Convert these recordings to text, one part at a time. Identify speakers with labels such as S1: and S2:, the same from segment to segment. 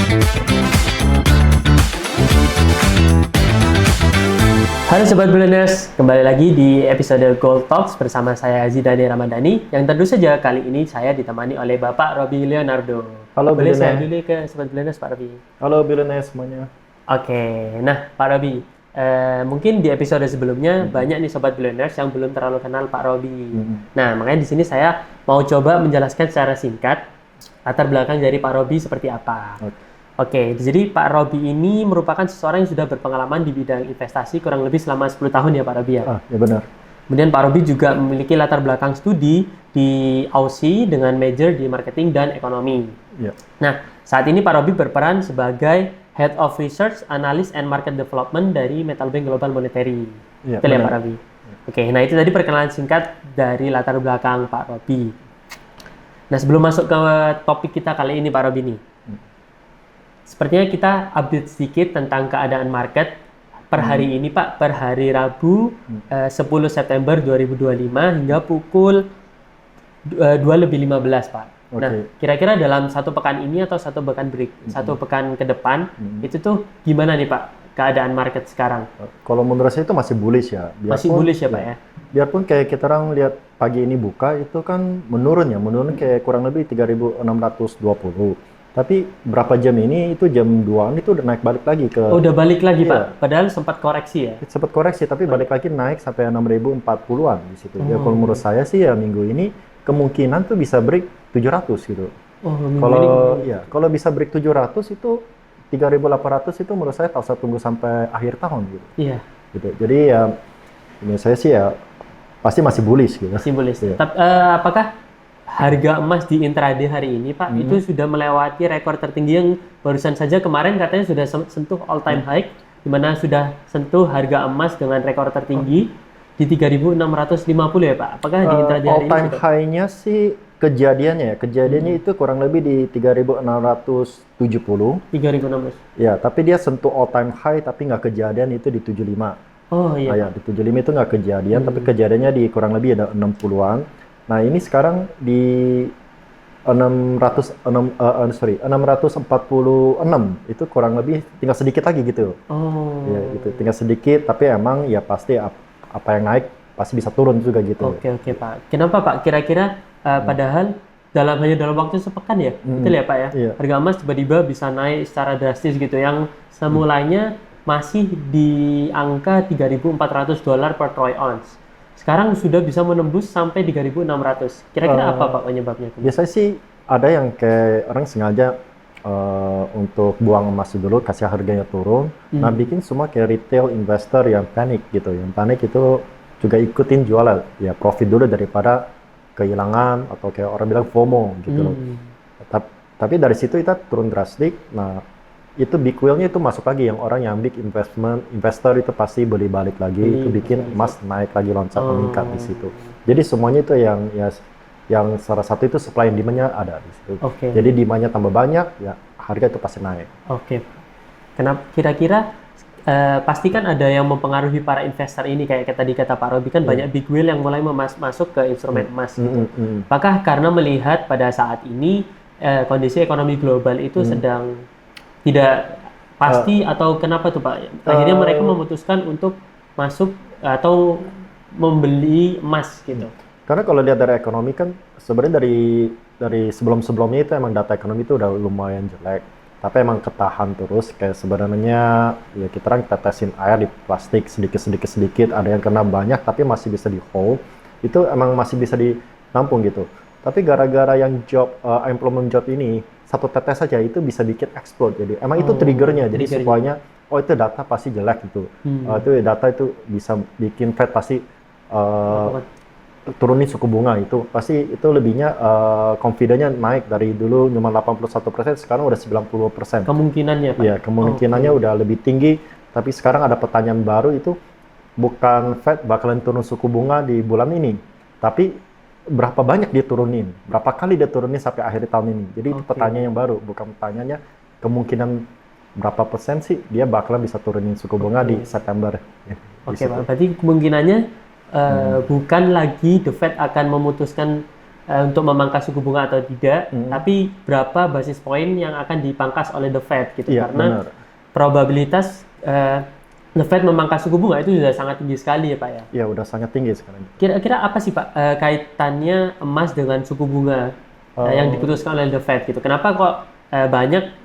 S1: Halo Sobat Billionaires, kembali lagi di episode Gold Talks bersama saya Zidane Ramadhani, yang tentu saja kali ini saya ditemani oleh Bapak Robby Leonardo.
S2: Halo
S1: Boleh saya
S2: Billionaires.
S1: dulu ke Sobat Billionaires, Pak Robby?
S2: Halo Billionaires semuanya.
S1: Oke, nah Pak Robby, mungkin di episode sebelumnya banyak nih Sobat Billionaires yang belum terlalu kenal Pak Robby. Nah, makanya di sini saya mau coba menjelaskan secara singkat latar belakang dari Pak Robby seperti apa. Oke, jadi Pak Robby ini merupakan seseorang yang sudah berpengalaman di bidang investasi kurang lebih selama 10 tahun ya Pak Robby ya?
S2: Ya benar.
S1: Kemudian Pak Robby juga memiliki latar belakang studi di Aussie dengan major di marketing dan ekonomi.
S2: Ya.
S1: Nah, saat ini Pak Robby berperan sebagai Head of Research, Analysis, and Market Development dari Metalbank Global Monetary.
S2: Ya,
S1: Betul ya
S2: benar.
S1: Pak Robby? Oke, nah itu tadi perkenalan singkat dari latar belakang Pak Robby. Nah, sebelum masuk ke topik kita kali ini Pak Robby nih, sepertinya kita update sedikit tentang keadaan market per hari ini Pak, per hari Rabu 10 September 2025 hingga pukul 2:15 Pak. Nah, kira-kira dalam satu pekan ini atau satu pekan ke depan, itu tuh gimana nih Pak keadaan market sekarang?
S2: Kalau menurut saya itu masih bullish ya.
S1: Masih bullish ya Pak ya?
S2: Biarpun kayak kita orang lihat pagi ini buka itu kan menurun kayak kurang lebih 3.620. Tapi berapa jam ini itu jam 2-an itu udah naik balik lagi ke...
S1: Oh, udah balik lagi
S2: Iya.
S1: Pak? Padahal sempat koreksi ya?
S2: Sempat koreksi tapi balik lagi naik sampai 6.040-an di situ. Ya kalau menurut saya sih ya minggu ini kemungkinan tuh bisa break 700 gitu.
S1: Oh, minggu
S2: Kalau
S1: ini
S2: ya, kalau bisa break 700 itu 3.800 itu menurut saya tak usah tunggu sampai akhir tahun gitu.
S1: Iya,
S2: Gitu. Jadi ya menurut saya sih ya pasti masih bullish gitu.
S1: masih bullish.
S2: Iya.
S1: Apakah harga emas di intraday hari ini Pak itu sudah melewati rekor tertinggi yang barusan saja kemarin katanya sudah sentuh all time high, di mana sudah sentuh harga emas dengan rekor tertinggi di 3.650 ya Pak? Apakah di intraday hari
S2: All
S1: ini
S2: time
S1: sudah?
S2: high-nya sih kejadiannya itu kurang lebih di 3.670.
S1: 3.600.
S2: Ya, tapi dia sentuh all time high tapi nggak kejadian itu di 75.
S1: Oh iya.
S2: Nah, ya, di 75 itu nggak kejadian, tapi kejadiannya di kurang lebih ada 60-an. Nah, ini sekarang di 646 itu kurang lebih tinggal sedikit lagi gitu.
S1: Oh.
S2: Ya, gitu. Tinggal sedikit, tapi emang ya pasti apa yang naik pasti bisa turun juga gitu.
S1: Oke Pak. Kenapa Pak? Kira-kira padahal hanya dalam waktu sepekan ya, betul ya Pak ya?
S2: Iya.
S1: Harga emas tiba-tiba bisa naik secara drastis gitu, yang semulanya masih di angka $3.400 per troy ounce. Sekarang sudah bisa menembus sampai 3.600. Kira-kira apa Pak penyebabnya?
S2: Biasanya sih ada yang kayak orang sengaja untuk buang emas dulu, kasih harganya turun. Nah, bikin semua kayak retail investor yang panik gitu. Yang panik itu juga ikutin jualan, ya profit dulu daripada kehilangan atau kayak orang bilang FOMO gitu loh. Tapi dari situ kita turun drastis. Nah, itu big whale-nya itu masuk lagi, yang orang yang big investor itu pasti beli balik lagi, itu bikin emas naik lagi loncat meningkat di situ. Jadi semuanya itu yang salah satu itu supply and demand-nya ada di situ. Jadi demand-nya tambah banyak, ya harga itu pasti naik.
S1: Oke. Kenapa kira-kira pastikan ada yang mempengaruhi para investor ini, kayak tadi kata Pak Robby kan banyak big whale yang mulai masuk ke instrumen emas gitu. Apakah karena melihat pada saat ini kondisi ekonomi global itu sedang tidak pasti atau kenapa tuh Pak? Akhirnya mereka memutuskan untuk masuk atau membeli emas gitu.
S2: Karena kalau lihat dari ekonomi kan sebenarnya dari sebelum-sebelumnya itu emang data ekonomi itu udah lumayan jelek. Tapi emang ketahan terus, kayak sebenarnya ya kita tetesin air di plastik sedikit, ada yang kena banyak tapi masih bisa di hold. Itu emang masih bisa ditampung gitu. Tapi gara-gara yang employment job ini satu tetes saja itu bisa bikin explode. Jadi emang itu triggernya. Jadi semuanya itu data pasti jelek gitu. Itu data itu bisa bikin Fed pasti turunin suku bunga, itu pasti itu lebihnya confidence-nya naik dari dulu cuma 81%, sekarang udah 90%.
S1: Kemungkinannya Pak?
S2: Iya, kemungkinannya udah lebih tinggi. Tapi sekarang ada pertanyaan baru, itu bukan Fed bakalan turun suku bunga di bulan ini, tapi berapa banyak dia turunin, berapa kali dia turunin sampai akhir tahun ini. Jadi itu pertanyaan yang baru, bukan pertanyaannya kemungkinan berapa persen sih dia bakalan bisa turunin suku bunga di September.
S1: Oke Pak, berarti kemungkinannya bukan lagi The Fed akan memutuskan untuk memangkas suku bunga atau tidak, tapi berapa basis point yang akan dipangkas oleh the Fed gitu.
S2: Iya,
S1: Karena
S2: benar.
S1: probabilitas the Fed memangkas suku bunga itu sudah sangat tinggi sekali ya Pak ya.
S2: Ya, udah sangat tinggi sekarang.
S1: Kira-kira apa sih Pak kaitannya emas dengan suku bunga yang diputuskan oleh the Fed gitu? Kenapa kok banyak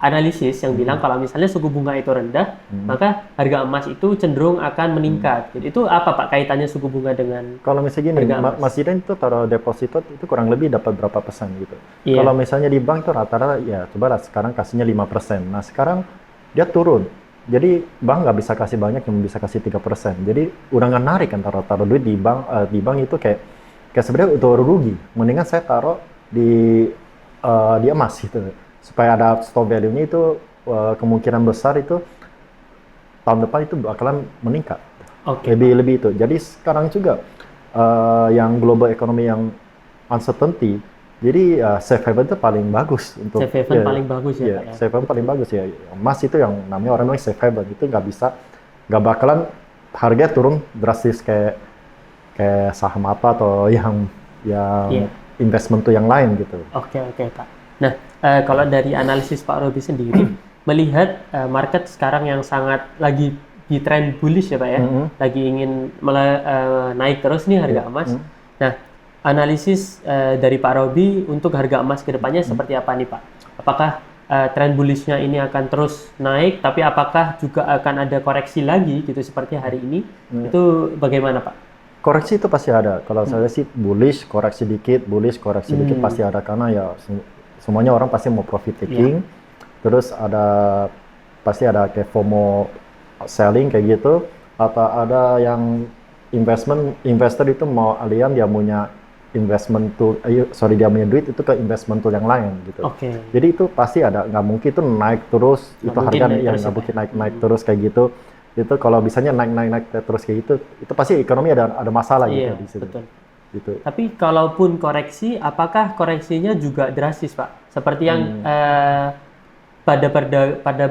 S1: analisis yang bilang kalau misalnya suku bunga itu rendah, maka harga emas itu cenderung akan meningkat. Jadi itu apa Pak kaitannya suku bunga dengan
S2: Kalau misalnya gini,
S1: harga emas?
S2: Mas Zidan itu taruh deposito itu kurang lebih dapat berapa persen gitu.
S1: Iya.
S2: Kalau misalnya di bank tuh rata-rata ya coba lah sekarang kasihnya 5%. Nah sekarang dia turun. Jadi bank nggak bisa kasih banyak, cuma bisa kasih 3%. Jadi udah nggak narik kan taruh duit di bank itu kayak sebenarnya itu rugi. Mendingan saya taruh di emas gitu. Supaya ada store value-nya itu kemungkinan besar itu tahun depan itu bakalan meningkat.
S1: Oke.
S2: Lebih itu. Jadi sekarang juga yang global economy yang uncertainty, jadi safe haven itu paling bagus untuk
S1: Safe haven paling bagus ya Pak ya.
S2: Safe haven paling bagus ya. Emas itu yang namanya orang bilang safe haven itu nggak bakalan harga turun drastis kayak saham apa atau yang
S1: Iya.
S2: investment tuh yang lain gitu.
S1: Oke Pak. Nah, kalau dari analisis Pak Robi sendiri, melihat market sekarang yang sangat lagi di tren bullish ya Pak ya, lagi ingin naik terus nih harga emas. Nah, analisis dari Pak Robi untuk harga emas ke depannya seperti apa nih Pak? Apakah tren bullishnya ini akan terus naik, tapi apakah juga akan ada koreksi lagi gitu seperti hari ini? Itu bagaimana Pak?
S2: Koreksi itu pasti ada. Kalau saya sih bullish, koreksi dikit, pasti ada karena ya semuanya orang pasti mau profit taking. Terus pasti ada kayak FOMO selling kayak gitu, atau ada yang investor itu mau alien dia punya investment tool, dia punya duit itu ke investment tool yang lain gitu. Jadi itu pasti ada, nggak mungkin itu naik terus, itu harga yang nggak mungkin naik terus kayak gitu. Itu kalau misalnya naik terus kayak gitu, itu pasti ekonomi ada masalah gitu di situ.
S1: Betul.
S2: Gitu.
S1: Tapi kalaupun koreksi, apakah koreksinya juga drastis Pak? Seperti yang pada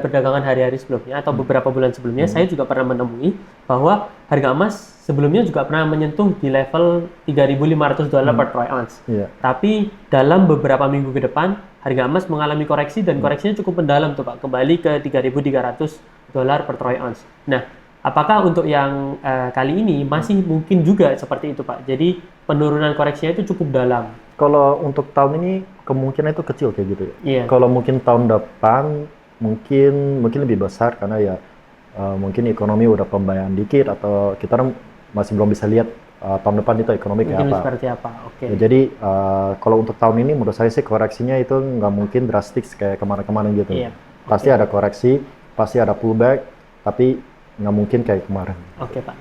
S1: perdagangan hari-hari sebelumnya atau beberapa bulan sebelumnya, saya juga pernah menemui bahwa harga emas sebelumnya juga pernah menyentuh di level $3.500 per troy ounce. Tapi dalam beberapa minggu ke depan, harga emas mengalami koreksi dan koreksinya cukup mendalam tuh Pak, kembali ke $3.300 per troy ounce. Nah, apakah untuk yang kali ini masih mungkin juga seperti itu Pak? Jadi penurunan koreksinya itu cukup dalam.
S2: Kalau untuk tahun ini kemungkinan itu kecil kayak gitu ya.
S1: Iya.
S2: Kalau mungkin tahun depan mungkin lebih besar karena ya mungkin ekonomi udah pembayaran dikit atau kita masih belum bisa lihat tahun depan itu ekonomi kayak
S1: Mungkin
S2: apa.
S1: seperti apa? Oke.
S2: Ya, jadi kalau untuk tahun ini menurut saya sih koreksinya itu nggak mungkin drastis kayak kemarin-kemarin gitu.
S1: Iya.
S2: Pasti ada koreksi, pasti ada pullback, tapi nggak mungkin kayak kemarin.
S1: Oke Pak.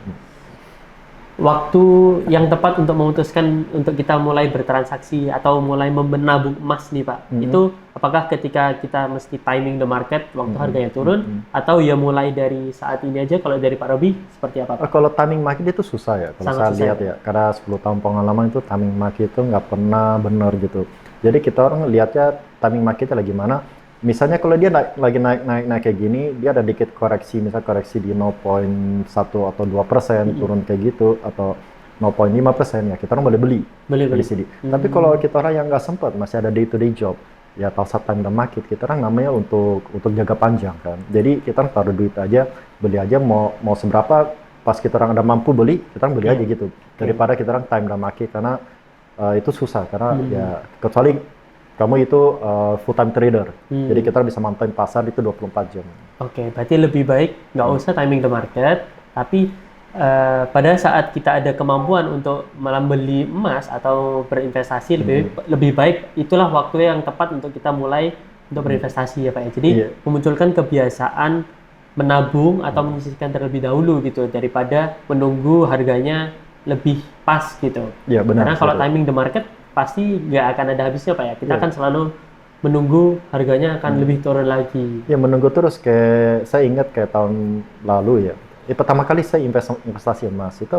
S1: Waktu yang tepat untuk memutuskan untuk kita mulai bertransaksi atau mulai menabung emas nih Pak, itu apakah ketika kita mesti timing the market waktu harganya turun, atau ya mulai dari saat ini aja? Kalau dari Pak Robi seperti apa Pak?
S2: Kalau timing market itu susah ya, kalau saya lihat ya, karena 10 tahun pengalaman itu timing market itu nggak pernah benar gitu. Jadi kita orang lihatnya timing marketnya lagi mana. Misalnya kalau dia lagi naik kayak gini, dia ada dikit koreksi, misal koreksi di 0,1 atau 2% turun kayak gitu, atau 0,5% ya kita orang boleh beli di sini. Tapi kalau kita orang yang nggak sempat, masih ada day to day job, ya tahu saat time the market, kita orang namanya untuk jaga panjang kan. Jadi kita orang taruh duit aja, beli aja mau seberapa, pas kita orang ada mampu beli, kita orang beli aja gitu. Daripada kita orang time the market karena itu susah karena ya kecuali kamu itu full time trader, jadi kita bisa mantauin pasar itu 24 jam.
S1: Oke, berarti lebih baik nggak usah timing the market, tapi pada saat kita ada kemampuan untuk membeli emas atau berinvestasi, lebih baik itulah waktu yang tepat untuk kita mulai untuk berinvestasi ya Pak ya. Jadi memunculkan kebiasaan menabung atau menyisihkan terlebih dahulu gitu, daripada menunggu harganya lebih pas gitu.
S2: Iya benar.
S1: Karena kalau timing the market pasti nggak akan ada habisnya Pak ya. Kita akan selalu menunggu harganya akan lebih turun lagi.
S2: Ya menunggu terus, kayak saya ingat kayak tahun lalu ya. Pertama kali saya investasi emas itu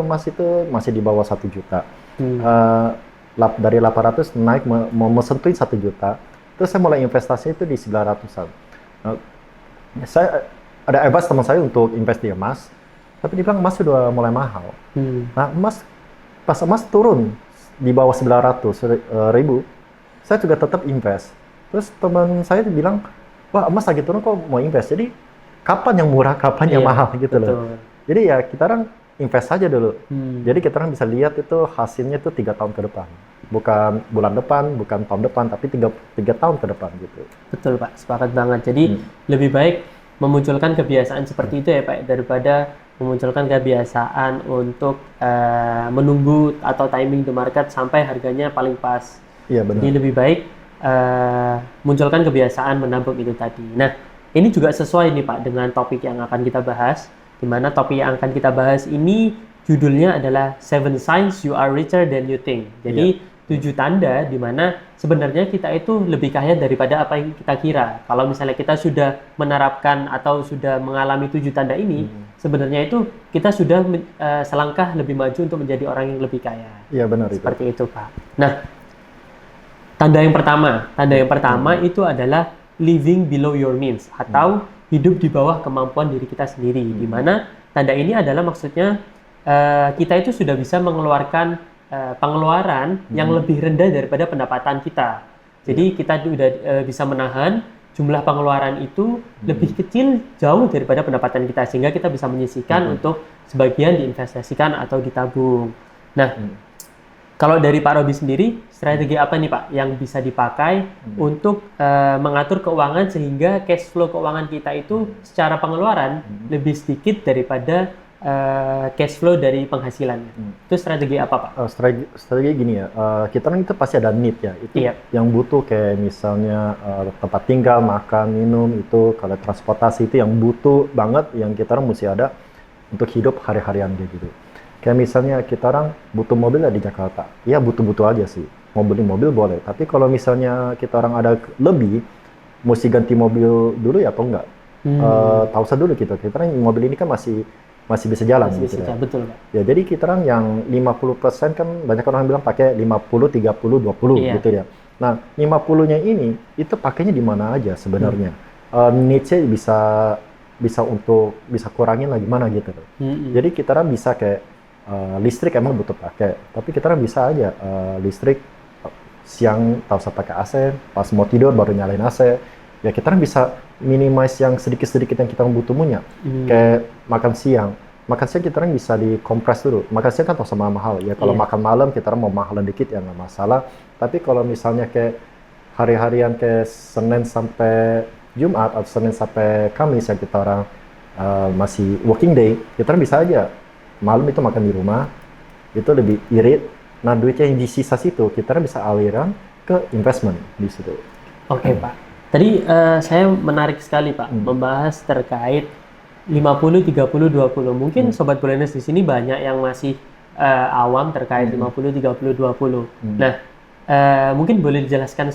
S2: masih di bawah 1 juta. Dari 800 naik mau mesentuhin 1 juta. Terus saya mulai investasi itu di 900-an. Saya ada advice teman saya untuk invest di emas, tapi dia bilang emas sudah mulai mahal. Nah pas emas turun di bawah 900 ribu, saya juga tetap invest. Terus teman saya bilang, wah emas lagi turun kok mau invest? Jadi kapan yang murah, kapan yang mahal gitu
S1: betul.
S2: loh. Jadi ya kita orang invest saja dulu. Jadi kita orang bisa lihat itu hasilnya itu 3 tahun ke depan. Bukan bulan depan, bukan tahun depan, tapi 3 tahun ke depan gitu.
S1: Betul Pak, sepakat banget. Jadi lebih baik memunculkan kebiasaan seperti itu ya Pak, daripada memunculkan kebiasaan untuk menunggu atau timing the market sampai harganya paling pas.
S2: Iya benar.
S1: Jadi lebih baik munculkan kebiasaan menabung itu tadi. Nah, ini juga sesuai nih Pak dengan topik yang akan kita bahas, di mana topik yang akan kita bahas ini judulnya adalah 7 Signs You Are Richer Than You Think. Jadi 7 tanda di mana sebenarnya kita itu lebih kaya daripada apa yang kita kira. Kalau misalnya kita sudah menerapkan atau sudah mengalami 7 tanda ini, sebenarnya itu kita sudah selangkah lebih maju untuk menjadi orang yang lebih kaya.
S2: Iya benar itu.
S1: Seperti itu Pak. Nah, tanda yang pertama itu adalah living below your means atau hidup di bawah kemampuan diri kita sendiri. Di mana tanda ini adalah maksudnya kita itu sudah bisa mengeluarkan pengeluaran yang lebih rendah daripada pendapatan kita. Jadi kita sudah bisa menahan jumlah pengeluaran itu lebih kecil jauh daripada pendapatan kita, sehingga kita bisa menyisihkan untuk sebagian diinvestasikan atau ditabung. Nah, kalau dari Pak Robi sendiri, strategi apa nih Pak yang bisa dipakai untuk mengatur keuangan sehingga cash flow keuangan kita itu secara pengeluaran lebih sedikit daripada cash flow dari penghasilannya? Itu strategi apa Pak?
S2: Strategi gini ya, kita kan itu pasti ada need ya, itu yang butuh kayak misalnya tempat tinggal, makan, minum, itu kalau transportasi itu yang butuh banget, yang kita orang mesti ada untuk hidup hari-harian gitu. Kayak misalnya kita orang butuh mobil di Jakarta, ya butuh-butuh aja sih, mau beli mobil boleh, tapi kalau misalnya kita orang ada lebih, mesti ganti mobil dulu ya atau enggak? Tahu usah dulu kita orang mobil ini kan masih bisa jalan gitu ya.
S1: Betul, Pak.
S2: Ya, jadi kita orang yang 50% kan banyak orang bilang pakai 50, 30, 20 gitu ya. Nah, 50-nya ini itu pakainya di mana aja sebenarnya. Needs-nya bisa kurangin lagi mana gitu. Jadi kita orang bisa kayak listrik emang butuh pakai, tapi kita orang bisa aja listrik siang tahu usah pakai AC, pas mau tidur baru nyalain AC. Ya kita orang bisa minimize yang sedikit-sedikit yang kita butuh punya. Kayak makan siang kita orang bisa dikompres dulu. Makan siang kan sama mahal ya. Kalau makan malam kita orang mau mahalan dikit ya nggak masalah. Tapi kalau misalnya kayak hari-harian kayak Senin sampai Jumat atau Senin sampai Kamis yang kita orang masih working day, kita orang bisa aja malam itu makan di rumah, itu lebih irit. Nah duitnya yang di sisa situ kita orang bisa aliran ke investment di situ.
S1: Oke Pak. Tadi saya menarik sekali Pak membahas terkait 50, 30, 20. Mungkin Sobat Bulaners di sini banyak yang masih awam terkait 50, 30, 20. Nah, mungkin boleh dijelaskan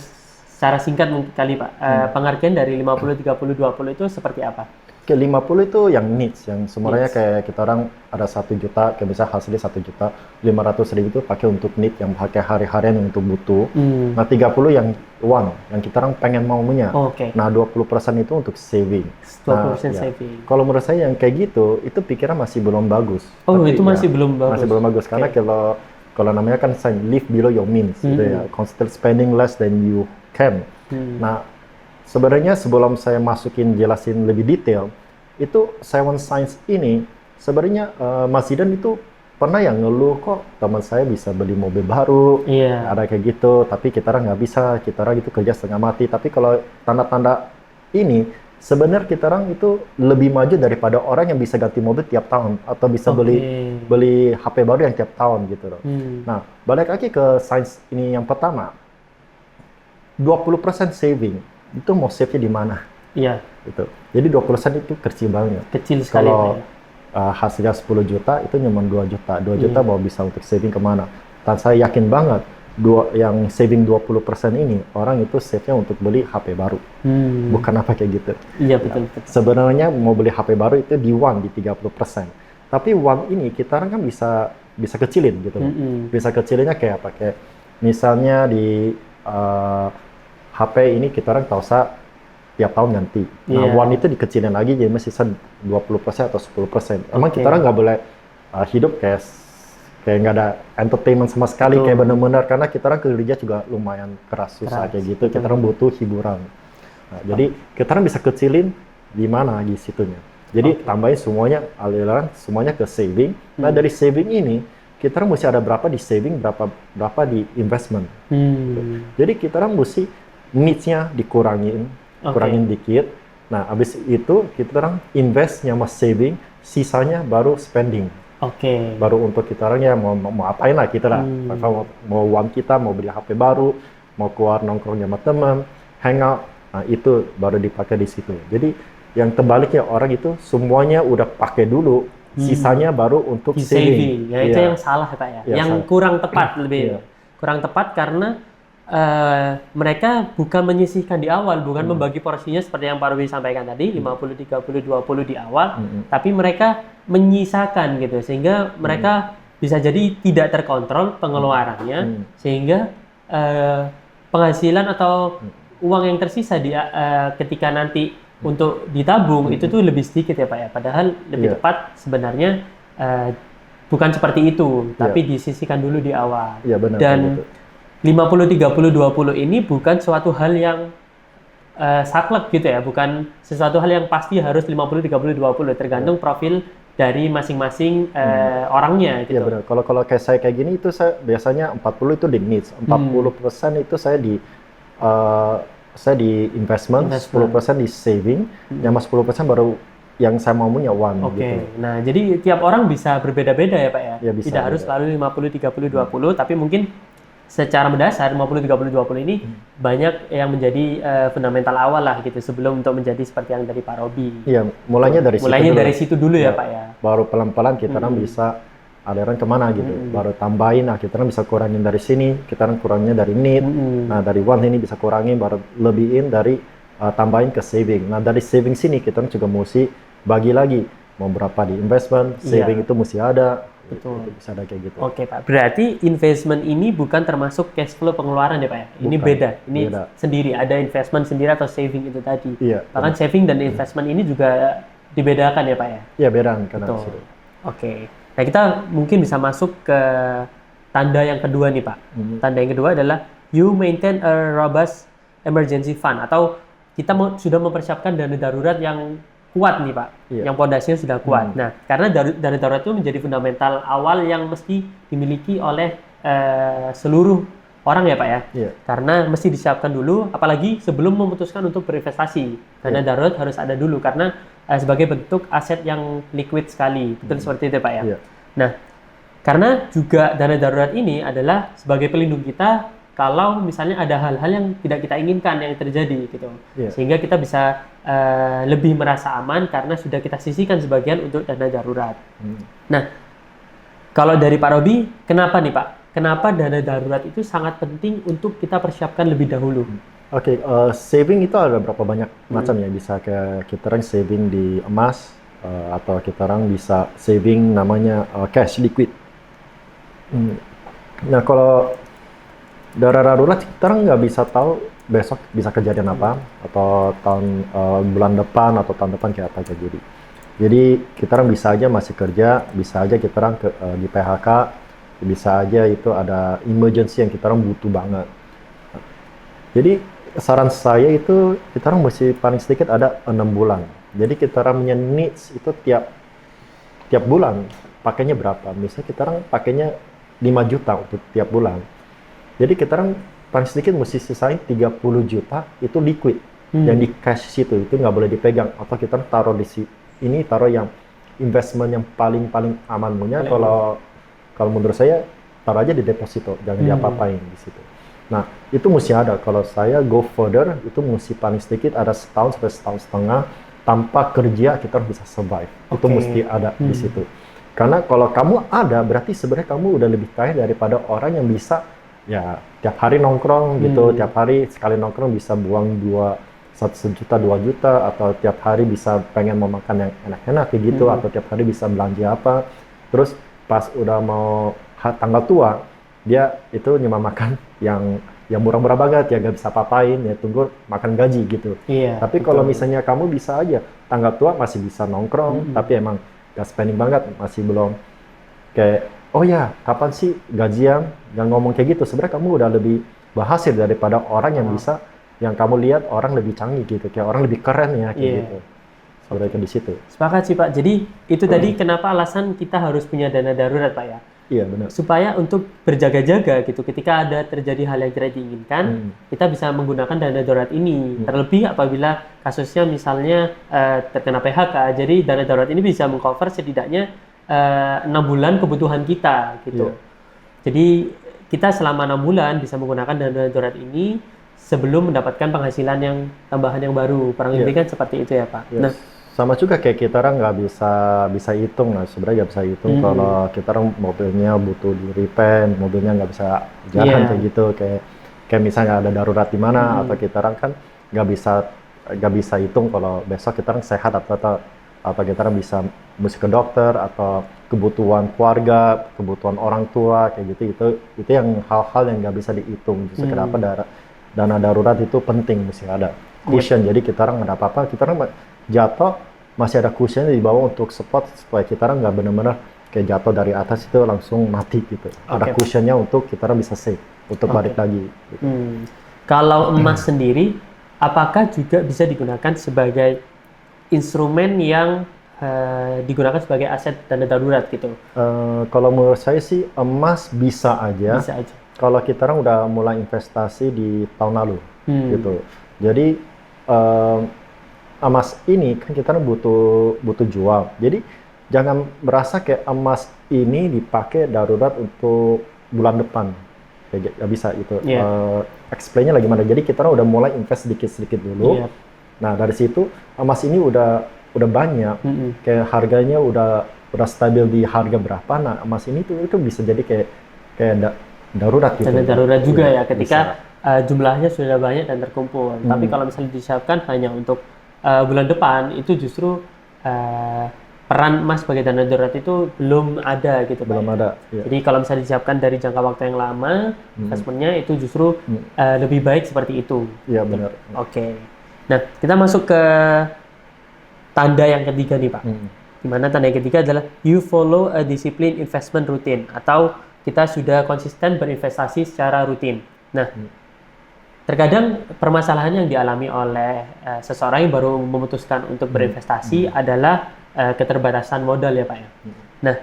S1: secara singkat kali Pak, pengertian dari 50, 30, 20 itu seperti apa?
S2: Ke 50 itu yang needs, yang semuanya kayak kita orang ada 1 juta, kayak bisa hasilnya 1 juta, 500.000 itu pakai untuk need, yang pakai hari-harian yang untuk butuh. Nah 30 yang want, yang kita orang pengen maunya. Nah 20% itu untuk saving.
S1: 20% saving.
S2: Kalau menurut saya yang kayak gitu, itu pikiran masih belum bagus.
S1: Tapi, itu masih belum bagus.
S2: Masih belum bagus, karena kalau namanya kan live below your means, gitu ya. Constant spending less than you can. Nah sebenarnya sebelum saya jelasin lebih detail, itu 7 signs ini sebenarnya Mas Zidan itu pernah yang ngeluh kok teman saya bisa beli mobil baru, ada kayak gitu, tapi kita orang nggak bisa, kita orang itu kerja setengah mati. Tapi kalau tanda-tanda ini, sebenarnya kita orang itu lebih maju daripada orang yang bisa ganti mobil tiap tahun atau bisa beli HP baru yang tiap tahun gitu loh. Nah, balik lagi ke signs ini yang pertama, 20% saving. Itu mau save-nya di mana?
S1: Iya.
S2: Gitu. Jadi 20% itu kecil banget.
S1: Kecil sekali.
S2: Kalau hasilnya 10 juta, itu cuma 2 juta. 2 juta mau bisa untuk saving kemana? Dan saya yakin banget, yang saving 20% ini, orang itu save-nya untuk beli HP baru. Bukan apa kayak gitu.
S1: Iya, betul.
S2: Sebenarnya mau beli HP baru itu di one, di 30%. Tapi one ini kita orang kan bisa kecilin gitu. Bisa kecilinnya kayak apa? Kayak misalnya di HP ini kita orang tahu tiap tahun ganti. Nah, one itu dikecilin lagi jadi masih sisa 20% atau 10%. Emang kita orang nggak boleh hidup kayak kayak nggak ada entertainment sama sekali,
S1: Betul.
S2: kayak bener-bener karena kita orang kerja juga lumayan keras, susah
S1: Keras,
S2: kayak gitu.
S1: betul.
S2: Kita orang butuh hiburan. Nah, jadi kita orang bisa kecilin di mana di situnya. Jadi tambahin semuanya aliran semuanya ke saving. Nah dari saving ini kita orang mesti ada berapa di saving, berapa di investment. Jadi kita orang mesti needs-nya dikurangin, kurangin dikit. Nah habis itu kita orang investnya sama saving, sisanya baru spending. Baru untuk kita orang ya mau apain lah kita lah. Mau uang kita, mau beli HP baru, mau keluar nongkrong sama teman, hangout. Nah itu baru dipakai di situ. Jadi yang terbaliknya orang itu semuanya udah pakai dulu, sisanya baru untuk saving.
S1: Ya itu yang salah ya Pak ya. Yang
S2: salah.
S1: kurang tepat lebih. Kurang tepat karena mereka bukan menyisihkan di awal, bukan membagi porsinya seperti yang Pak Robi sampaikan tadi, 50, 30, 20 di awal, tapi mereka menyisakan gitu, sehingga mereka bisa jadi tidak terkontrol pengeluarannya, sehingga penghasilan atau uang yang tersisa ketika nanti untuk ditabung itu tuh lebih sedikit ya Pak ya, padahal lebih tepat sebenarnya bukan seperti itu, tapi disisihkan dulu di awal.
S2: Benar,
S1: dan
S2: betul.
S1: 50, 30, 20 ini bukan suatu hal yang saklek gitu ya, bukan sesuatu hal yang pasti harus 50, 30, 20, tergantung profil dari masing-masing orangnya gitu.
S2: Iya benar. Kalau kayak saya kayak gini itu saya biasanya 40 itu di needs, 40% itu saya di investment. 10% di saving, yang 10% baru yang saya mau punya uang gitu.
S1: Nah, jadi tiap orang bisa berbeda-beda ya Pak ya.
S2: Bisa,
S1: tidak harus selalu 50, 30, 20, tapi mungkin secara mendasar 50, 30, 20 ini banyak yang menjadi fundamental awal lah gitu sebelum untuk menjadi seperti yang dari Pak Robi.
S2: Iya, mulainya dari situ
S1: dulu ya Pak ya.
S2: Baru pelan-pelan kita bisa aliran kemana gitu. Baru tambahin, kita bisa kurangin dari sini, kita kurangnya dari need. Nah, dari one ini bisa kurangin, baru lebihin dari tambahin ke saving. Nah, dari saving sini kita juga mesti bagi lagi. Mau berapa di investment, saving itu mesti ada.
S1: Betul.
S2: Itu bisa ada kayak gitu.
S1: Oke Pak, berarti investment ini bukan termasuk cash flow pengeluaran ya Pak ya? Ini beda, ini sendiri, ada investment sendiri atau saving itu tadi.
S2: Iya.
S1: Bahkan saving dan investment ini juga dibedakan ya Pak ya?
S2: Iya, bedakan karena itu.
S1: Oke. Nah, kita mungkin bisa masuk ke tanda yang kedua nih Pak. Tanda yang kedua adalah you maintain a robust emergency fund, atau kita sudah mempersiapkan dana darurat yang kuat nih Pak, yang pondasinya sudah kuat. Nah, karena dana darurat itu menjadi fundamental awal yang mesti dimiliki oleh seluruh orang ya Pak ya. Karena mesti disiapkan dulu, apalagi sebelum memutuskan untuk berinvestasi. Dana darurat harus ada dulu, karena sebagai bentuk aset yang liquid sekali. Betul seperti itu Pak ya. Nah, karena juga dana darurat ini adalah sebagai pelindung kita kalau misalnya ada hal-hal yang tidak kita inginkan yang terjadi gitu. Sehingga kita bisa lebih merasa aman karena sudah kita sisihkan sebagian untuk dana darurat. Nah, kalau dari Pak Robi, kenapa nih Pak? Kenapa dana darurat itu sangat penting untuk kita persiapkan lebih dahulu?
S2: Saving itu ada berapa banyak macam ya. Bisa kayak kita orang saving di emas, atau kita orang bisa saving namanya cash liquid. Nah, kalau dana darurat kita orang nggak bisa tahu besok bisa kejadian apa, atau bulan depan atau tahun depan kayak apa jadi. Jadi kita orang bisa aja masih kerja, bisa aja kita orang di PHK, bisa aja itu ada emergency yang kita orang butuh banget. Jadi saran saya itu kita orang mesti paling sedikit ada 6 bulan. Jadi kita orang punya needs itu tiap bulan pakainya berapa. Misalnya kita orang pakainya 5 juta untuk tiap bulan. Jadi kita orang paling sedikit mesti sisain 30 juta itu liquid. Yang di cash situ, itu nggak boleh dipegang. Atau kita taruh di sini, taruh yang investment yang paling aman punya. Kalau menurut saya, taruh aja di deposito, jangan diapa-apain di situ. Nah, itu mesti ada. Kalau saya go further, itu mesti paling sedikit ada setahun sampai setahun setengah tanpa kerja kita bisa survive. Itu mesti ada di situ. Karena kalau kamu ada, berarti sebenarnya kamu udah lebih kaya daripada orang yang bisa ya tiap hari nongkrong gitu, tiap hari sekali nongkrong bisa buang 1 juta, 2 juta, atau tiap hari bisa pengen mau makan yang enak-enak kayak gitu, atau tiap hari bisa belanja apa. Terus pas udah mau tanggal tua, dia itu cuma makan yang murah-murah banget, ya gak bisa apa-apain, ya tunggu makan gaji gitu. Tapi kalau misalnya kamu bisa aja tanggal tua masih bisa nongkrong, tapi emang gak spending banget, masih belum kayak oh ya, kapan sih gajian? Jangan ngomong kayak gitu. Sebenarnya kamu udah lebih berhasil daripada orang yang bisa, yang kamu lihat orang lebih canggih gitu, kayak orang lebih keren ya kayak
S1: Iya.
S2: gitu. Sebenarnya di situ.
S1: Sepakat sih Pak. Jadi itu tadi kenapa alasan kita harus punya dana darurat Pak ya.
S2: Iya benar.
S1: Supaya untuk berjaga-jaga gitu ketika ada terjadi hal yang tidak diinginkan, kita bisa menggunakan dana darurat ini. Terlebih apabila kasusnya misalnya terkena PHK, jadi dana darurat ini bisa mengcover setidaknya 6 bulan kebutuhan kita gitu. Jadi kita selama 6 bulan bisa menggunakan dana darurat ini sebelum mendapatkan penghasilan yang tambahan yang baru. Kurang lebih kan seperti itu ya Pak.
S2: Yes.
S1: Nah,
S2: sama juga kayak kita orang nggak bisa hitung lah, sebenarnya nggak bisa hitung kalau kita orang mobilnya butuh di repaint, mobilnya nggak bisa jalan kayak gitu, kayak misalnya ada darurat di mana atau kita orang kan nggak bisa hitung kalau besok kita orang sehat atau kita orang bisa mesti ke dokter atau kebutuhan keluarga, kebutuhan orang tua kayak gitu, itu yang hal-hal yang nggak bisa dihitung. Justru kenapa dana darurat itu penting, mesti ada cushion. Jadi kita orang nggak ada apa-apa, kita orang jatuh masih ada cushionnya di bawah untuk support supaya kita orang nggak benar-benar kayak jatuh dari atas itu langsung mati gitu. Ada cushionnya untuk kita orang bisa save untuk balik lagi. Gitu.
S1: Kalau emas sendiri, apakah juga bisa digunakan sebagai instrumen yang digunakan sebagai aset dana darurat gitu?
S2: Kalau menurut saya sih emas bisa aja.
S1: Bisa aja.
S2: Kalau kita orang udah mulai investasi di tahun lalu gitu. Jadi emas ini kan kita butuh jual. Jadi jangan merasa kayak emas ini dipakai darurat untuk bulan depan. Kayak gak bisa itu. Explain-nya lagi mana. Jadi kita udah mulai invest sedikit-sedikit dulu. Nah, dari situ emas ini udah banyak. Kayak harganya udah stabil di harga berapa. Nah, emas ini tuh itu bisa jadi kayak darurat gitu.
S1: Dana darurat juga ya ketika jumlahnya sudah banyak dan terkumpul. Tapi kalau misalnya disiapkan hanya untuk bulan depan, itu justru peran emas sebagai dana darurat itu belum ada gitu.
S2: Belum ada. Iya.
S1: Jadi kalau misalnya disiapkan dari jangka waktu yang lama, investmentnya itu justru lebih baik seperti itu.
S2: Iya benar.
S1: Oke. Nah, kita masuk ke tanda yang ketiga nih Pak. Dimana tanda yang ketiga adalah you follow a discipline investment routine, atau kita sudah konsisten berinvestasi secara rutin. Nah, terkadang permasalahan yang dialami oleh seseorang yang baru memutuskan untuk berinvestasi adalah keterbatasan modal ya Pak ya. Nah,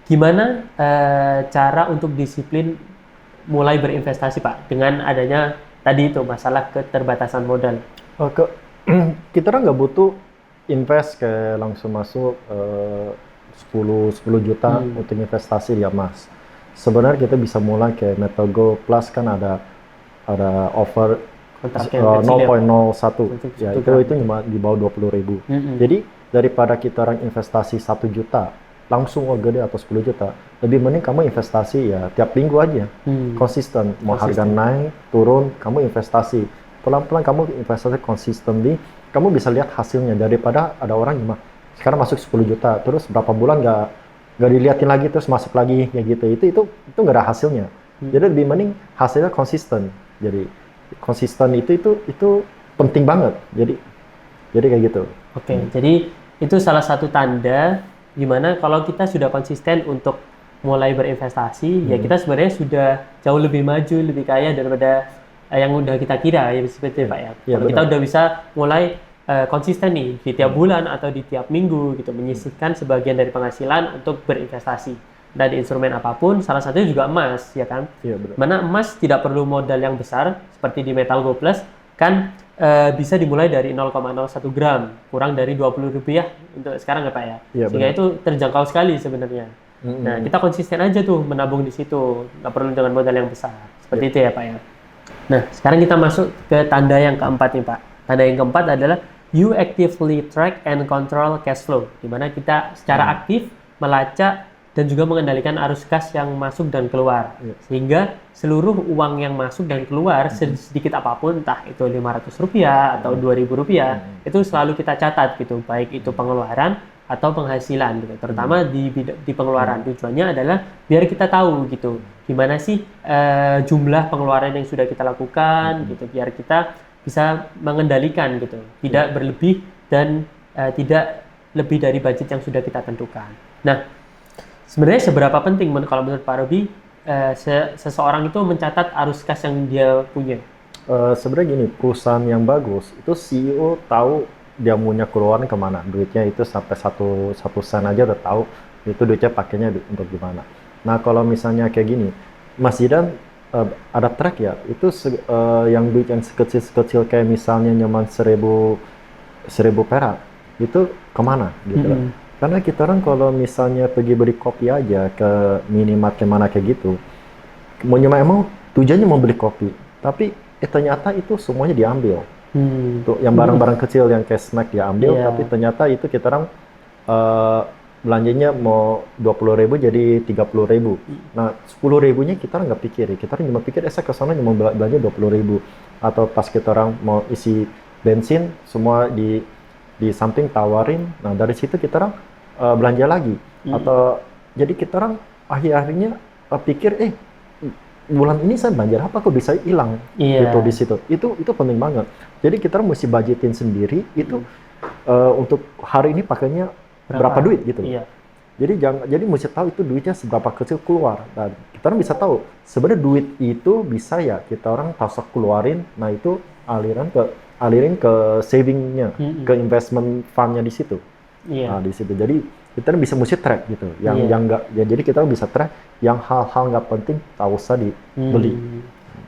S1: gimana cara untuk disiplin mulai berinvestasi Pak dengan adanya tadi itu masalah keterbatasan modal?
S2: Kita orang nggak butuh invest kayak langsung masuk 10 juta untuk investasi di emas. Sebenarnya kita bisa mulai kayak Metago Plus kan ada offer 0.01 ya itu cuma di bawah 20.000. Jadi daripada kita orang investasi 1 juta langsung gede atau 10 juta, lebih mending kamu investasi ya tiap minggu aja, konsisten. Mau harga naik turun kamu investasi pelan-pelan, kamu investasi konsisten, kamu bisa lihat hasilnya daripada ada orang cuma sekarang masuk 10 juta terus berapa bulan nggak dilihatin lagi terus masuk lagi kayak gitu, itu nggak ada hasilnya. Jadi lebih mending hasilnya konsisten. Jadi konsisten itu penting banget. Jadi kayak gitu.
S1: Oke, jadi itu salah satu tanda gimana kalau kita sudah konsisten untuk mulai berinvestasi, ya kita sebenarnya sudah jauh lebih maju, lebih kaya daripada yang udah kita kira ya seperti itu Pak ya. Kalau kita udah bisa mulai konsisten nih di tiap bulan atau di tiap minggu gitu, menyisihkan sebagian dari penghasilan untuk berinvestasi dari instrumen apapun, salah satunya juga emas ya kan.
S2: Iya, benar.
S1: Mana emas tidak perlu modal yang besar seperti di Metal Go Plus kan, bisa dimulai dari 0,01 gram kurang dari Rp20 untuk sekarang ya Pak ya.
S2: Iya,
S1: sehingga
S2: benar.
S1: itu terjangkau sekali sebenarnya. Nah, kita konsisten aja tuh menabung di situ, nggak perlu dengan modal yang besar seperti itu ya Pak ya. Nah, sekarang kita masuk ke tanda yang keempat nih Pak. Tanda yang keempat adalah you actively track and control cash flow, di mana kita secara aktif melacak dan juga mengendalikan arus kas yang masuk dan keluar, sehingga seluruh uang yang masuk dan keluar sedikit apapun, entah itu Rp500 atau Rp2.000, itu selalu kita catat gitu, baik itu pengeluaran atau penghasilan gitu, terutama di pengeluaran. Tujuannya adalah biar kita tahu gitu gimana sih jumlah pengeluaran yang sudah kita lakukan gitu, biar kita bisa mengendalikan gitu, tidak berlebih dan tidak lebih dari budget yang sudah kita tentukan. Nah, Sebenarnya seberapa penting kalau menurut Pak Robi seseorang itu mencatat arus kas yang dia punya?
S2: Sebenarnya gini, perusahaan yang bagus itu CEO tahu dia maunya keluarin kemana, duitnya itu sampai satu sen aja udah tahu itu duitnya pakainya untuk gimana. Nah kalau misalnya kayak gini, Mas Zidan ada track ya, itu yang duit yang sekecil kayak misalnya nyaman 1000 perak itu kemana gitu kan? Karena kita orang kalau misalnya pergi beli kopi aja ke minimarket mana kayak gitu, mau nyoba emang tujuannya mau beli kopi, tapi ternyata itu semuanya diambil. Tuh, yang barang-barang kecil yang kayak snack diambil, tapi ternyata itu kita orang belanjanya mau 20.000 jadi 30.000. Nah 10.000-nya kita orang nggak pikir, kita orang cuma pikir saya ke sana cuma belanja 20.000. Atau pas kita orang mau isi bensin semua di samping tawarin, nah dari situ kita orang belanja lagi. Atau jadi kita orang akhir-akhirnya pikir bulan ini saya belanja apa kok bisa hilang gitu di situ. Itu penting banget. Jadi kita orang mesti budgetin sendiri itu untuk hari ini pakainya berapa duit gitu. Jadi mesti tahu itu duitnya seberapa kecil keluar. Dan kita orang bisa tahu sebenarnya duit itu bisa ya kita orang tasok keluarin, nah itu alirin ke savingnya, ke investment fundnya di situ. Nah, di situ. Jadi kita bisa mesti track gitu. Yang enggak ya, jadi kita bisa track yang hal-hal nggak penting tak usah dibeli.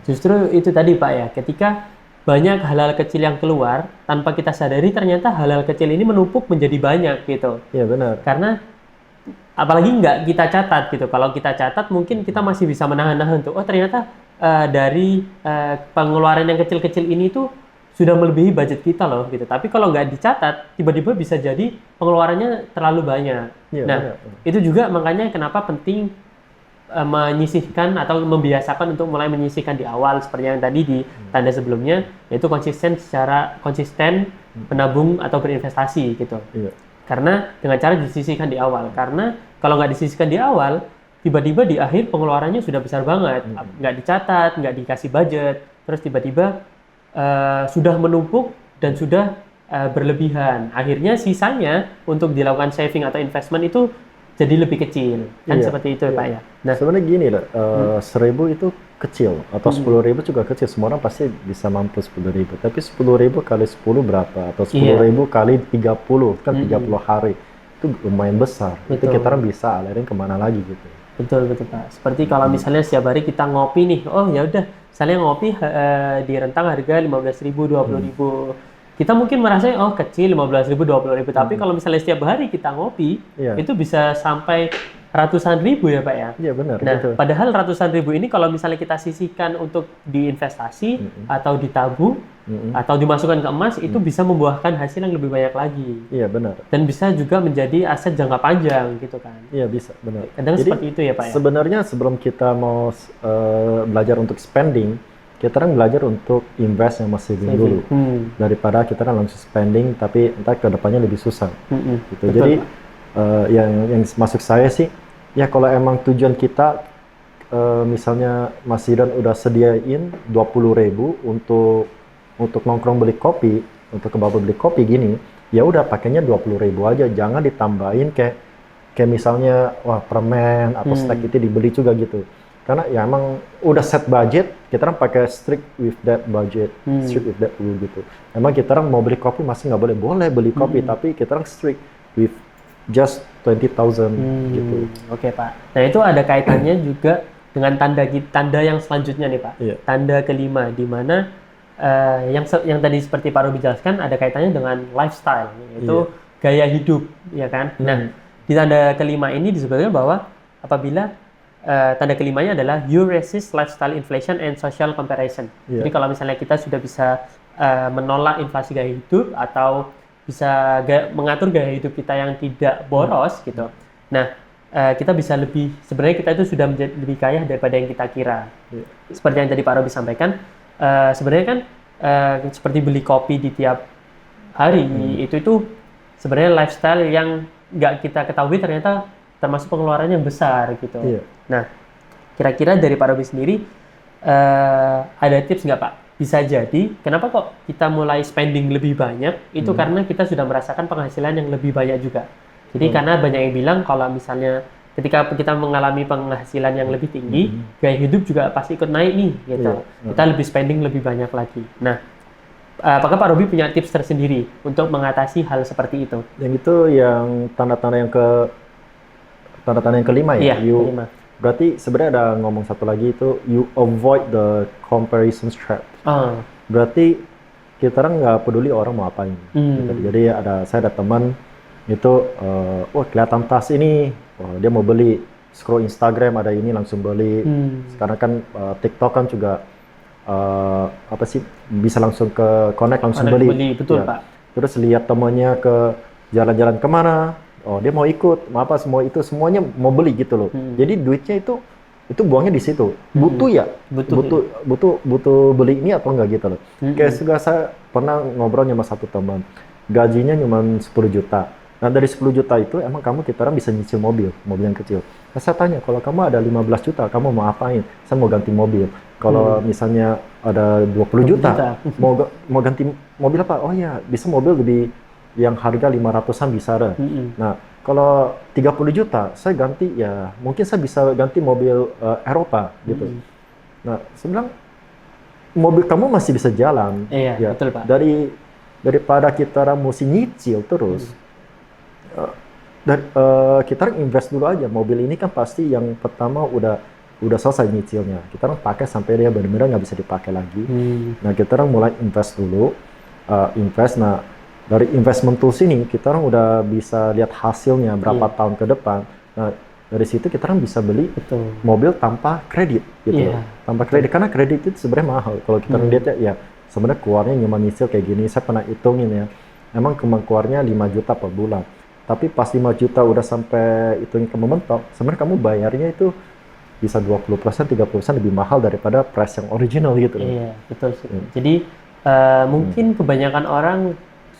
S1: Justru itu tadi Pak ya, ketika banyak hal-hal kecil yang keluar tanpa kita sadari ternyata hal-hal kecil ini menumpuk menjadi banyak gitu.
S2: Iya benar.
S1: Karena apalagi nggak kita catat gitu. Kalau kita catat mungkin kita masih bisa menahan-nahan tuh. Oh ternyata dari pengeluaran yang kecil-kecil ini tuh sudah melebihi budget kita loh gitu. Tapi kalau nggak dicatat, tiba-tiba bisa jadi pengeluarannya terlalu banyak. Nah, itu juga makanya kenapa penting menyisihkan atau membiasakan untuk mulai menyisihkan di awal seperti yang tadi di tanda sebelumnya, yaitu konsisten menabung atau berinvestasi gitu. Karena dengan cara disisihkan di awal. Karena kalau nggak disisihkan di awal, tiba-tiba di akhir pengeluarannya sudah besar banget, nggak dicatat, nggak dikasih budget, terus tiba-tiba sudah menumpuk dan sudah berlebihan. Akhirnya sisanya untuk dilakukan saving atau investment itu jadi lebih kecil, kan seperti itu Pak ya.
S2: Nah sebenarnya gini lah, 1.000 itu kecil atau 10.000 juga kecil. Semua orang pasti bisa mampu 10.000. Tapi 10.000 kali 10 berapa? Atau 10.000 kali 30 kan 30 hari itu lumayan besar. Itu kita orang bisa alirin kemana lagi gitu.
S1: Betul Pak. Seperti kalau misalnya setiap hari kita ngopi nih, oh ya udah, misalnya ngopi di rentang harga 15.000, 20.000. Kita mungkin merasa oh kecil 15.000, 20.000, tapi kalau misalnya setiap hari kita ngopi, itu bisa sampai ratusan ribu ya Pak ya.
S2: Iya benar.
S1: Nah, padahal ratusan ribu ini kalau misalnya kita sisihkan untuk diinvestasi atau ditabung atau dimasukkan ke emas, itu bisa membuahkan hasil yang lebih banyak lagi.
S2: Iya benar.
S1: Dan bisa juga menjadi aset jangka panjang gitu kan.
S2: Iya bisa, benar.
S1: Kadang seperti itu ya Pak ya.
S2: Sebenarnya sebelum kita mau belajar untuk spending, kita orang belajar untuk invest yang masih dulu daripada kita orang langsung spending tapi entah kedepannya lebih susah gitu. Jadi yang masuk saya sih ya kalau emang tujuan kita misalnya Mas Zidan udah sediain 20.000 untuk nongkrong beli kopi, untuk ke bawah beli kopi gini, ya udah pakainya 20.000 aja, jangan ditambahin kayak misalnya permen atau snack itu dibeli juga gitu. Karena ya emang udah set budget, kita orang pakai strict with that budget, strict with that rule gitu. Emang kita orang mau beli kopi masih nggak boleh beli kopi, tapi kita orang strict with just 20,000 gitu.
S1: Oke Pak. Nah itu ada kaitannya juga dengan tanda yang selanjutnya nih Pak. Tanda kelima, di mana yang tadi seperti Pak Robi jelaskan ada kaitannya dengan lifestyle, yaitu gaya hidup, ya kan? Nah di tanda kelima ini disebutkan bahwa apabila tanda kelimanya adalah you resist lifestyle inflation and social comparison. Jadi kalau misalnya kita sudah bisa menolak inflasi gaya hidup atau bisa mengatur gaya hidup kita yang tidak boros gitu. Nah, kita bisa sebenarnya kita itu sudah menjadi lebih kaya daripada yang kita kira. Seperti yang tadi Pak Robi sampaikan, sebenarnya kan seperti beli kopi di tiap hari itu sebenarnya lifestyle yang nggak kita ketahui ternyata termasuk pengeluarannya besar gitu. Nah, kira-kira dari Pak Robi sendiri ada tips nggak Pak? Bisa jadi, kenapa kok kita mulai spending lebih banyak? Itu karena kita sudah merasakan penghasilan yang lebih banyak juga. Jadi karena banyak yang bilang kalau misalnya ketika kita mengalami penghasilan yang lebih tinggi, gaya hidup juga pasti ikut naik nih, gitu. Kita lebih spending lebih banyak lagi. Nah, apakah Pak Robi punya tips tersendiri untuk mengatasi hal seperti itu?
S2: Yang itu yang tanda-tanda yang kelima ya.
S1: Iya, kelima.
S2: Berarti sebenarnya ada ngomong satu lagi itu you avoid the comparison trap. Berarti kita orang nggak peduli orang mau apain. Gitu. Jadi saya ada teman itu, kelihatan tas ini, dia mau beli, scroll Instagram ada ini langsung beli. Sekarang kan TikTok kan juga bisa langsung ke connect langsung beli.
S1: Betul ya. Pak.
S2: Terus lihat temannya ke jalan-jalan kemana, dia mau ikut, semua itu semuanya mau beli gitu loh. Jadi duitnya itu buangnya di situ. Butuh ya, butuh beli ini atau enggak gitu loh. Kayak juga saya pernah ngobrol sama satu teman, gajinya cuma 10 juta. Nah dari 10 juta itu emang kita orang bisa nyicil mobil yang kecil. Nah, saya tanya, kalau kamu ada 15 juta, kamu mau apain? Saya mau ganti mobil. Kalau misalnya ada 20 juta, mau ganti mobil apa? Oh ya, bisa mobil lebih yang harga 500-an bisa ada. Nah, kalau 30 juta, saya ganti ya, mungkin saya bisa ganti mobil Eropa gitu. Nah, sebenarnya mobil kamu masih bisa jalan.
S1: Iya,
S2: ya.
S1: Betul Pak.
S2: Daripada kita mesti nyicil terus, kita invest dulu aja. Mobil ini kan pasti yang pertama udah selesai nyicilnya. Kita pakai sampai dia benar-benar nggak bisa dipakai lagi. Nah, kita mulai invest dulu, Nah, dari investment tools ini kita udah bisa lihat hasilnya berapa tahun ke depan. Nah, dari situ kita bisa beli mobil tanpa kredit gitu. Tanpa kredit, karena kredit itu sebenarnya mahal. Kalau kita lihat ya sebenarnya keluarnya cuma nyicil kayak gini. Saya pernah hitungin ya, emang keluarnya 5 juta per bulan. Tapi pas 5 juta udah sampai hitungin kamu mentok, sebenarnya kamu bayarnya itu bisa 20%, 30% lebih mahal daripada price yang original gitu.
S1: Iya, betul sih. Jadi mungkin kebanyakan orang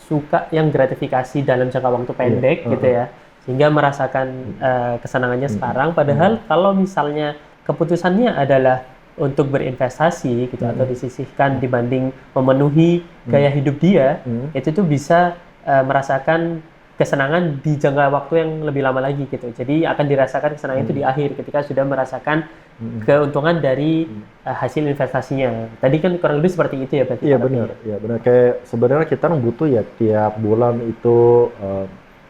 S1: suka yang gratifikasi dalam jangka waktu pendek gitu ya, sehingga merasakan kesenangannya sekarang. Padahal kalau misalnya keputusannya adalah untuk berinvestasi gitu atau disisihkan dibanding memenuhi gaya hidup dia, itu tuh bisa merasakan kesenangan di jangka waktu yang lebih lama lagi gitu. Jadi akan dirasakan kesenangan itu di akhir ketika sudah merasakan keuntungan dari hasil investasinya. Tadi kan kurang lebih seperti itu ya berarti.
S2: Iya benar, Kayak sebenarnya kita butuh ya tiap bulan itu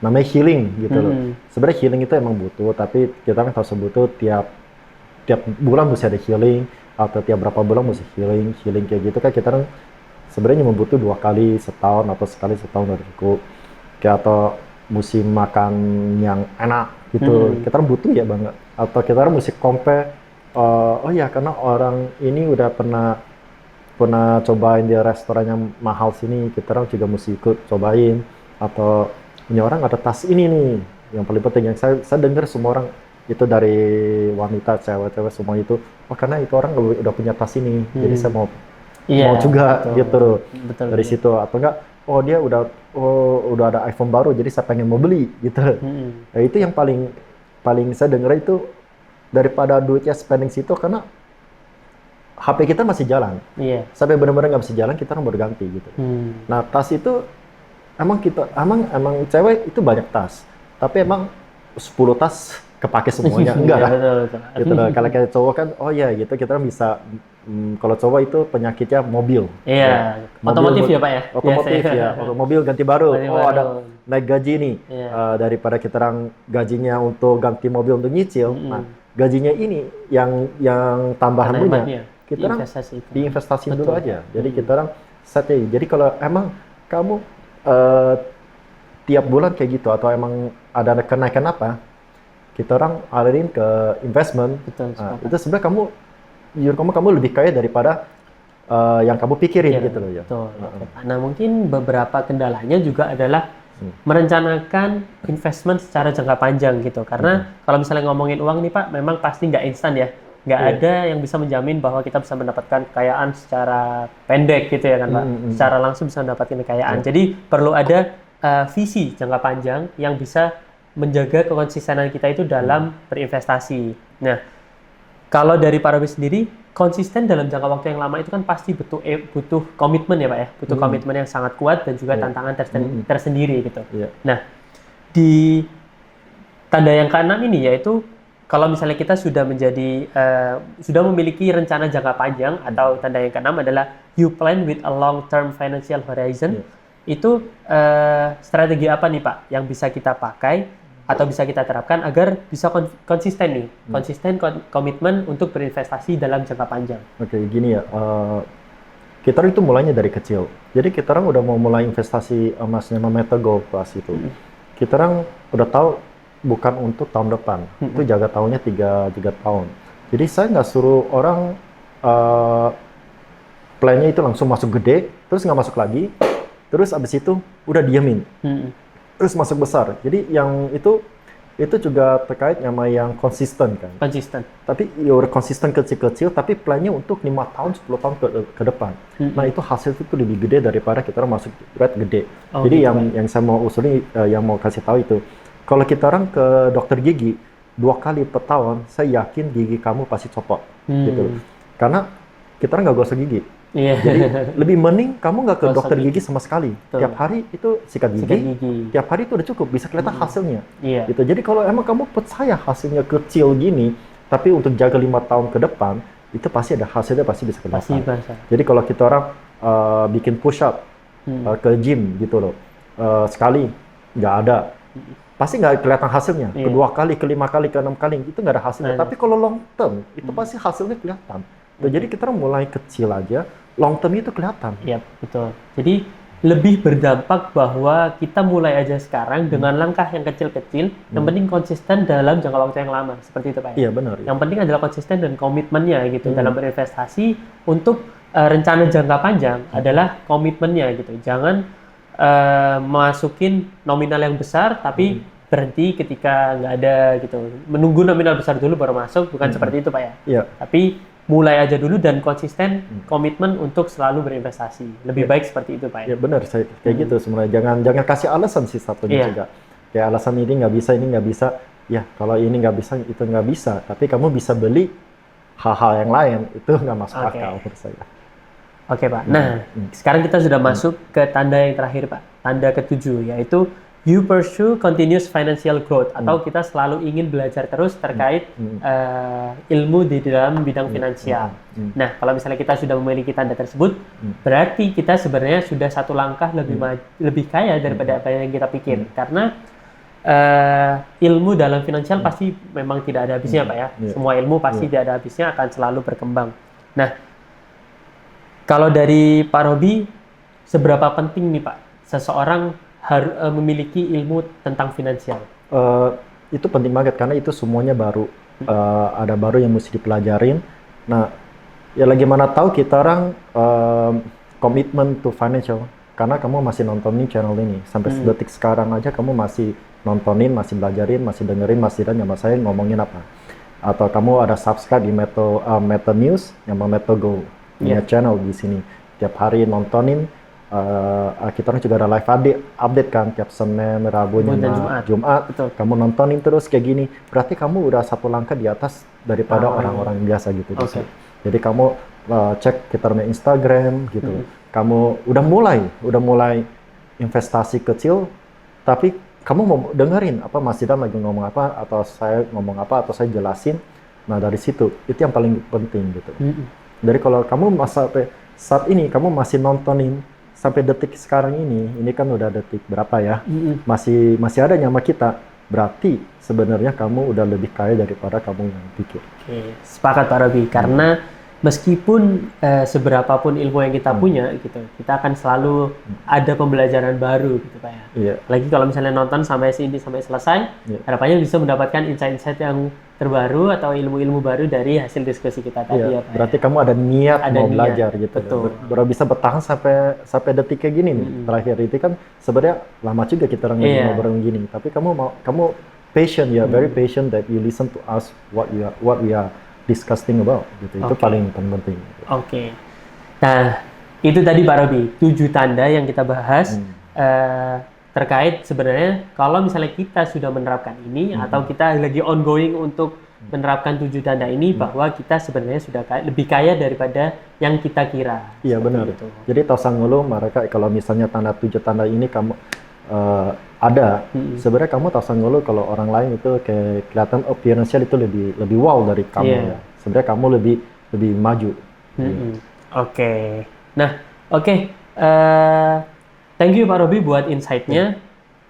S2: namanya healing gitu loh. Sebenarnya healing itu emang butuh, tapi kita kan harus butuh tiap bulan mesti ada healing, atau tiap berapa bulan mesti healing kayak gitu kan. Kita sebenarnya membutuh 2 kali setahun atau sekali setahun udah cukup. Kayak atau musim makan yang enak gitu, kita butuh ya banget. Atau kita mesti compare, karena orang ini udah pernah cobain di restoran yang mahal sini, kita juga mesti ikut cobain. Atau punya orang ada tas ini nih, yang paling penting yang saya dengar semua orang itu dari wanita, cewek-cewek semua itu, karena itu orang udah punya tas ini, jadi saya mau juga betul. Gitu betul, dari situ. Atau enggak, dia udah ada iPhone baru, jadi saya pengen mau beli gitu. Nah, itu yang paling saya dengar itu, daripada duitnya spending situ, karena HP kita masih jalan. Sampai benar-benar nggak bisa jalan, kita baru ganti gitu. Nah, tas itu emang cewek itu banyak tas, tapi emang 10 tas kepake semuanya enggak lah. Gitu loh. Kalau kayak cowok kan, gitu kita bisa. Kalau cowok itu penyakitnya mobil.
S1: Iya. Otomotif ya Pak ya.
S2: Otomotif ya. Mobil ganti baru. Ada naik gaji nih. Daripada kita gajinya untuk ganti mobil untuk nyicil, nah gajinya ini yang tambahan punya, kita diinvestasiin dulu aja. Jadi kita set. Jadi kalau emang kamu tiap bulan kayak gitu, atau emang ada kenaikan apa, kita alirin ke investment. Itu sebenarnya kamu lebih kaya daripada yang kamu pikirin gitu loh ya.
S1: Nah, mungkin beberapa kendalanya juga adalah merencanakan investment secara jangka panjang gitu. Karena kalau misalnya ngomongin uang nih Pak, memang pasti nggak instan ya. Nggak ada yang bisa menjamin bahwa kita bisa mendapatkan kekayaan secara pendek gitu ya kan Pak. Secara langsung bisa mendapatkan kekayaan. Jadi perlu ada visi jangka panjang yang bisa menjaga kekonsistenan kita itu dalam berinvestasi. Nah, kalau dari Pak Robi sendiri, konsisten dalam jangka waktu yang lama itu kan pasti butuh komitmen ya Pak ya, butuh komitmen yang sangat kuat dan juga tantangan tersendiri gitu. Nah, di tanda yang ke-6 ini yaitu kalau misalnya kita sudah sudah memiliki rencana jangka panjang, atau tanda yang keenam adalah you plan with a long-term financial horizon. Itu strategi apa nih Pak yang bisa kita pakai atau bisa kita terapkan agar bisa konsisten nih, konsisten komitmen untuk berinvestasi dalam jangka panjang?
S2: Oke, gini ya, kita itu mulainya dari kecil. Jadi kita orang udah mau mulai investasi emasnya Meta Gold Plus itu. Kita orang udah tahu bukan untuk tahun depan, itu jaga tahunnya 3 tahun. Jadi saya nggak suruh orang plannya itu langsung masuk gede, terus nggak masuk lagi, terus abis itu udah diemin, terus masuk besar. Jadi yang itu juga terkait sama yang konsisten kan.
S1: Konsisten.
S2: Tapi ya udah konsisten kecil-kecil, tapi plannya untuk 5 tahun, 10 tahun ke depan. Nah itu hasil itu lebih gede daripada kita orang masuk rate gede. Jadi gitu, yang saya mau usulin, yang mau kasih tahu itu, kalau kita orang ke dokter gigi 2 kali per tahun, saya yakin gigi kamu pasti copot, gitu. Karena kita orang nggak gosok gigi. Jadi lebih mending kamu nggak ke dokter gigi sama sekali. Tiap hari itu sikat gigi. Tiap hari itu udah cukup, bisa kelihatan hasilnya. Gitu. Jadi kalau emang kamu percaya hasilnya kecil gini, tapi untuk jaga 5 tahun ke depan, itu pasti ada hasilnya, pasti bisa kelihatan. Jadi kalau kita orang bikin push up ke gym gitu loh, sekali nggak ada, pasti nggak kelihatan hasilnya. Kedua kali, ke-5 kali, ke-6 kali, itu nggak ada hasilnya. Tapi kalau long term, itu pasti hasilnya kelihatan. Jadi kita mulai kecil aja, long term itu kelihatan.
S1: Iya, betul. Jadi lebih berdampak bahwa kita mulai aja sekarang dengan langkah yang kecil-kecil, yang penting konsisten dalam jangka waktu yang lama, seperti itu Pak.
S2: Iya benar.
S1: Yang penting adalah konsisten dan komitmennya gitu dalam berinvestasi. Untuk rencana jangka panjang adalah komitmennya gitu. Jangan masukin nominal yang besar tapi berhenti ketika nggak ada gitu. Menunggu nominal besar dulu baru masuk, bukan seperti itu Pak ya.
S2: Iya.
S1: Tapi mulai aja dulu dan konsisten komitmen untuk selalu berinvestasi. Lebih baik seperti itu Pak ya.
S2: Iya benar, kayak gitu sebenarnya. Jangan kasih alasan sih satunya juga. Kayak alasan ini nggak bisa. Ya kalau ini nggak bisa, itu nggak bisa. Tapi kamu bisa beli hal-hal yang lain, itu nggak masuk akal menurut saya.
S1: Oke Pak. Nah, sekarang kita sudah masuk ke tanda yang terakhir Pak. Tanda ke-7, yaitu you pursue continuous financial growth, atau kita selalu ingin belajar terus terkait ilmu di dalam bidang finansial. Nah, kalau misalnya kita sudah memiliki tanda tersebut, berarti kita sebenarnya sudah satu langkah lebih kaya daripada apa yang kita pikir. Karena ilmu dalam finansial pasti memang tidak ada habisnya Pak ya. Semua ilmu pasti tidak ada habisnya, akan selalu berkembang. Nah, kalau dari Pak Robi, seberapa penting nih Pak seseorang harus memiliki ilmu tentang finansial?
S2: Itu penting banget karena itu semuanya baru. Ada baru yang mesti dipelajarin. Nah, ya bagaimana tahu kita orang komitmen to financial, karena kamu masih nontonin channel ini sampai detik sekarang aja, kamu masih nontonin, masih belajarin, masih dengerin, masih dan sama saya ngomongin apa. Atau kamu ada subscribe di Meta News yang Meta Go, punya channel di sini. Tiap hari nontonin. Kita juga ada live update kan tiap Senin, Rabu, Jumat.
S1: Betul.
S2: Kamu nontonin terus kayak gini, berarti kamu udah satu langkah di atas daripada orang-orang biasa gitu. Jadi kamu cek kita punya Instagram gitu. Kamu udah mulai investasi kecil, tapi kamu mau dengerin apa Mas Idam lagi ngomong apa, atau saya ngomong apa, atau saya jelasin. Nah dari situ itu yang paling penting gitu. Dari kalau kamu saat ini kamu masih nontonin sampai detik sekarang ini kan udah detik berapa ya, masih ada nyama kita, berarti sebenarnya kamu udah lebih kaya daripada kamu yang pikir.
S1: Oke, sepakat Pak Robi, karena meskipun seberapapun ilmu yang kita punya gitu, kita akan selalu ada pembelajaran baru gitu Pak ya. Lagi kalau misalnya nonton sampai sini sampai selesai, harapannya bisa mendapatkan insight-insight yang terbaru atau ilmu-ilmu baru dari hasil diskusi kita tadi ya Pak.
S2: Berarti kamu ada niat mau belajar gitu.
S1: Betul.
S2: Baru bisa bertahan sampai detik kayak gini nih. Terakhir itu kan sebenarnya lama juga kita orang lagi ngobrol gini, tapi kamu patient ya, very patient that you listen to us what we are discussing about gitu. Itu paling penting.
S1: Oke. Nah, itu tadi Pak Robi, 7 tanda yang kita bahas terkait sebenarnya kalau misalnya kita sudah menerapkan ini atau kita lagi ongoing untuk menerapkan 7 tanda ini, bahwa kita sebenarnya sudah lebih kaya daripada yang kita kira.
S2: Iya benar. Jadi tahu sanggulu mereka kalau misalnya 7 tanda ini kamu ada. Sebenarnya kamu pasang dulu kalau orang lain itu kayak kelihatan appearance-nya itu lebih wow dari kamu ya. Sebenarnya kamu lebih maju.
S1: Oke. Nah, oke. Thank you Pak Robi buat insight-nya.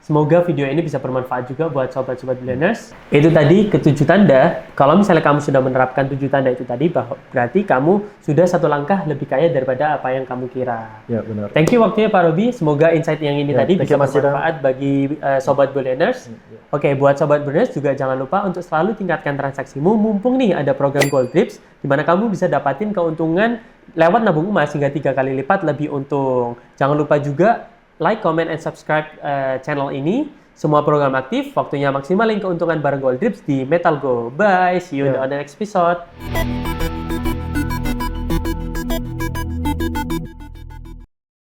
S1: Semoga video ini bisa bermanfaat juga buat sobat-sobat Billionaires. Itu tadi ke-7 tanda. Kalau misalnya kamu sudah menerapkan 7 tanda itu tadi, berarti kamu sudah satu langkah lebih kaya daripada apa yang kamu kira.
S2: Ya, benar.
S1: Thank you waktunya Pak Robi. Semoga insight yang ini tadi bisa bermanfaat bagi sobat Billionaires. Oke, buat sobat Billionaires juga jangan lupa untuk selalu tingkatkan transaksimu. Mumpung nih ada program Gold Drips, di mana kamu bisa dapatin keuntungan lewat nabung emas hingga 3 kali lipat lebih untung. Jangan lupa juga like, comment, and subscribe channel ini. Semua program aktif, waktunya maksimalin keuntungan bareng Gold Drips di Metal Go. Bye, see you on the next episode.